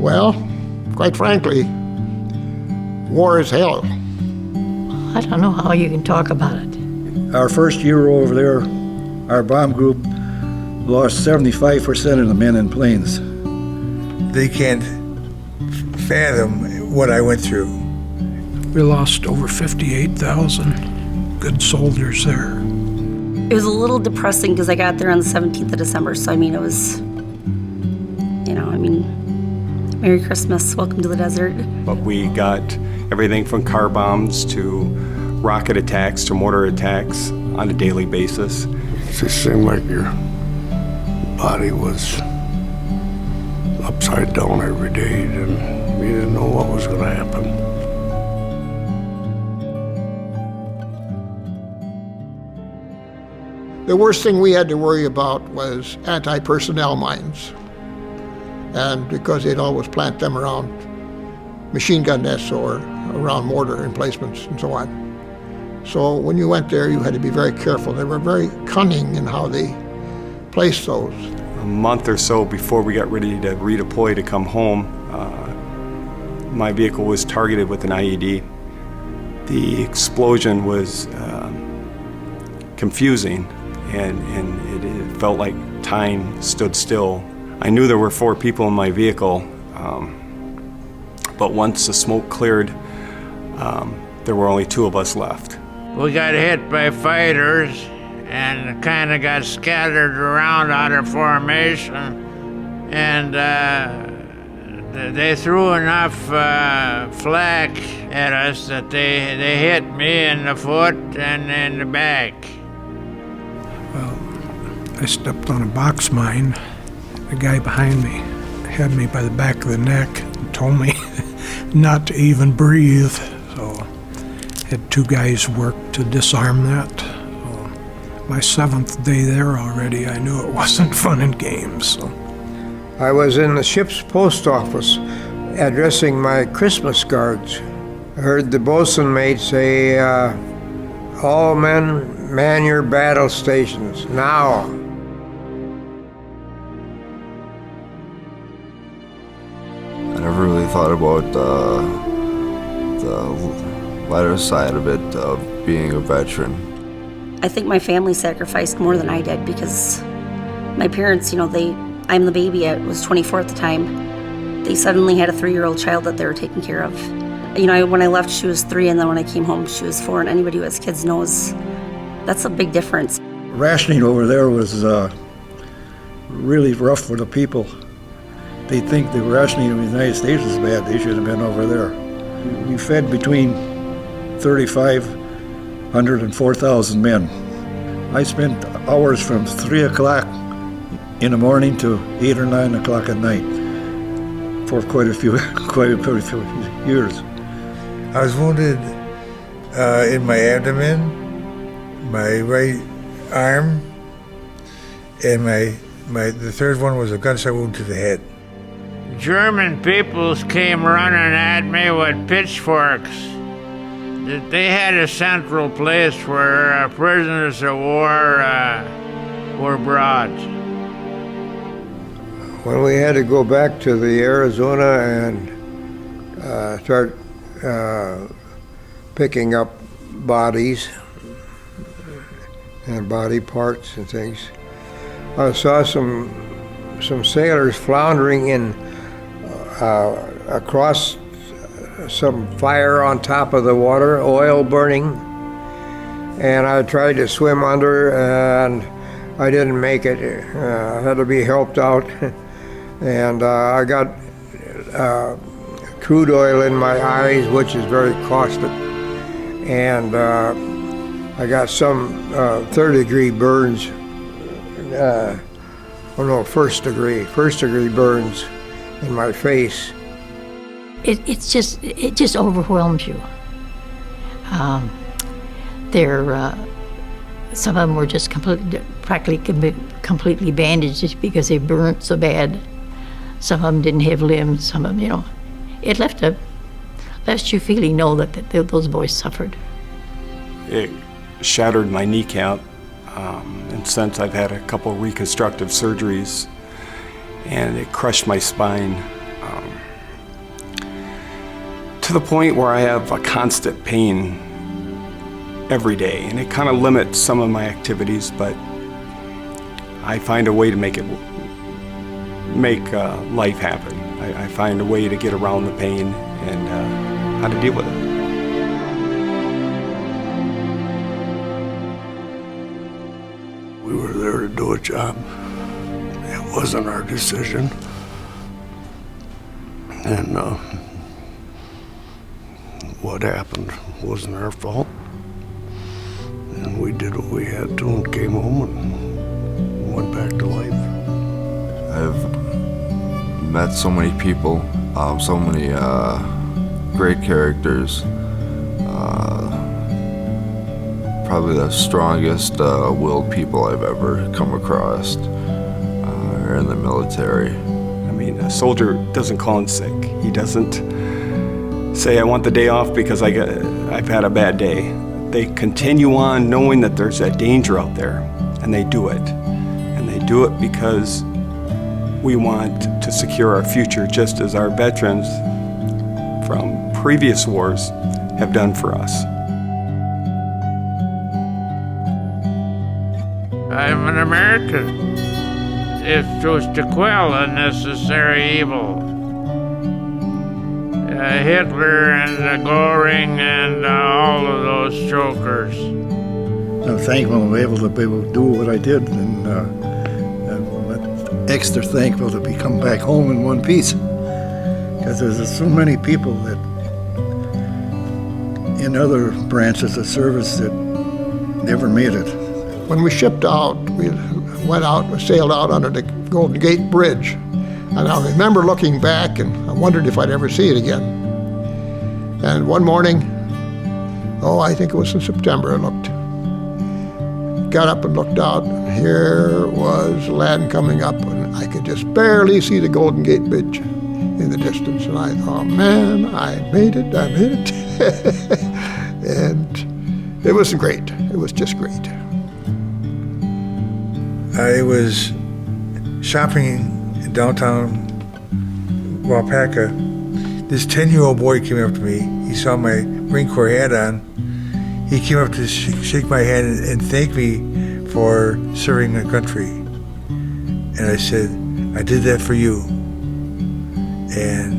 Well, quite frankly, war is hell. I don't know how you can talk about it. Our first year over there, our bomb group lost 75% of the men in planes. They can't fathom what I went through. We lost over 58,000 good soldiers there. It was a little depressing because I got there on the 17th of December, so it was, Merry Christmas, welcome to the desert. But we got everything from car bombs to rocket attacks to mortar attacks on a daily basis. It just seemed like your body was upside down every day, and you didn't know what was going to happen. The worst thing we had to worry about was anti-personnel mines. And because they'd always plant them around machine gun nests or around mortar emplacements and so on. So when you went there, you had to be very careful. They were very cunning in how they placed those. A month or so before we got ready to redeploy to come home, my vehicle was targeted with an IED. The explosion was confusing, and it felt like time stood still. I knew there were 4 people in my vehicle, but once the smoke cleared, there were only 2 of us left. We got hit by fighters and kind of got scattered around out of formation, and they threw enough flak at us that they hit me in the foot and in the back. Well, I stepped on a box mine. The guy behind me had me by the back of the neck and told me not to even breathe. So had 2 guys work to disarm that. So my 7th day there already, I knew it wasn't fun and games. So. I was in the ship's post office addressing my Christmas cards. I heard the bosun mate say, all men, man your battle stations, now. I never really thought about the lighter side of it, of being a veteran. I think my family sacrificed more than I did because my parents, I'm the baby, I was 24 at the time. They suddenly had a 3-year-old child that they were taking care of. When I left, she was 3, and then when I came home, she was 4, and anybody who has kids knows that's a big difference. Rationing over there was really rough for the people. They think the rationing in the United States is bad. They should have been over there. We fed between 3,500 and 4,000 men. I spent hours from 3 o'clock in the morning to 8 or 9 o'clock at night for quite a few years. I was wounded in my abdomen, my right arm, and the third one was a gunshot wound to the head. German peoples came running at me with pitchforks. They had a central place where prisoners of war were brought. When we had to go back to the Arizona and start picking up bodies and body parts and things, I saw some sailors floundering in across some fire on top of the water, oil burning, and I tried to swim under and I didn't make it. I had to be helped out, and I got crude oil in my eyes, which is very caustic, and I got some 3rd-degree burns. First degree burns in my face. It just overwhelms you. Some of them were just completely bandaged just because they burnt so bad. Some of them didn't have limbs. Some of them, it left you feeling that those boys suffered. It shattered my kneecap, and since I've had a couple reconstructive surgeries, and it crushed my spine. to the point where I have a constant pain every day, and it kind of limits some of my activities, but I find a way to make life happen. I find a way to get around the pain and how to deal with it. We were there to do a job. It wasn't our decision. And what happened wasn't our fault. And we did what we had to and came home and went back to life. I've met so many people, so many great characters. Probably the strongest willed people I've ever come across are in the military. I mean, a soldier doesn't call in sick. He doesn't say, I want the day off because I've had a bad day. They continue on knowing that there's that danger out there, and they do it. And they do it because we want to secure our future, just as our veterans from previous wars have done for us. I'm an American. It's supposed to quell unnecessary evil. Hitler and Goring and all of those jokers. I'm thankful I'm able to do what I did, and extra thankful to be come back home in one piece. Because there's so many people that in other branches of service that never made it. When we shipped out, we sailed out under the Golden Gate Bridge. And I remember looking back, and I wondered if I'd ever see it again. And one morning, I think it was in September, got up and looked out, and here was land coming up, and I could just barely see the Golden Gate Bridge in the distance. And I thought, man, I made it. And it was great. It was just great. I was shopping in downtown Waupaca. This 10-year-old boy came up to me. He saw my Marine Corps hat on. He came up to shake my hand and thank me for serving the country. And I said, I did that for you. And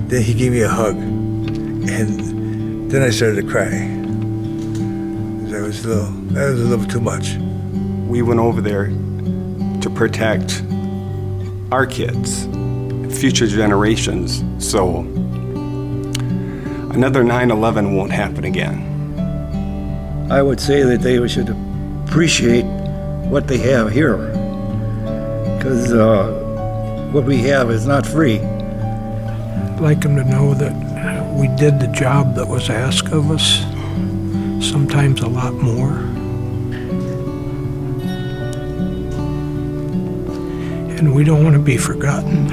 then he gave me a hug. And then I started to cry. That was a little too much. We went over there to protect our kids, future generations, so another 9/11 won't happen again. I would say that they should appreciate what they have here, because what we have is not free. I'd like them to know that we did the job that was asked of us, sometimes a lot more. And we don't want to be forgotten.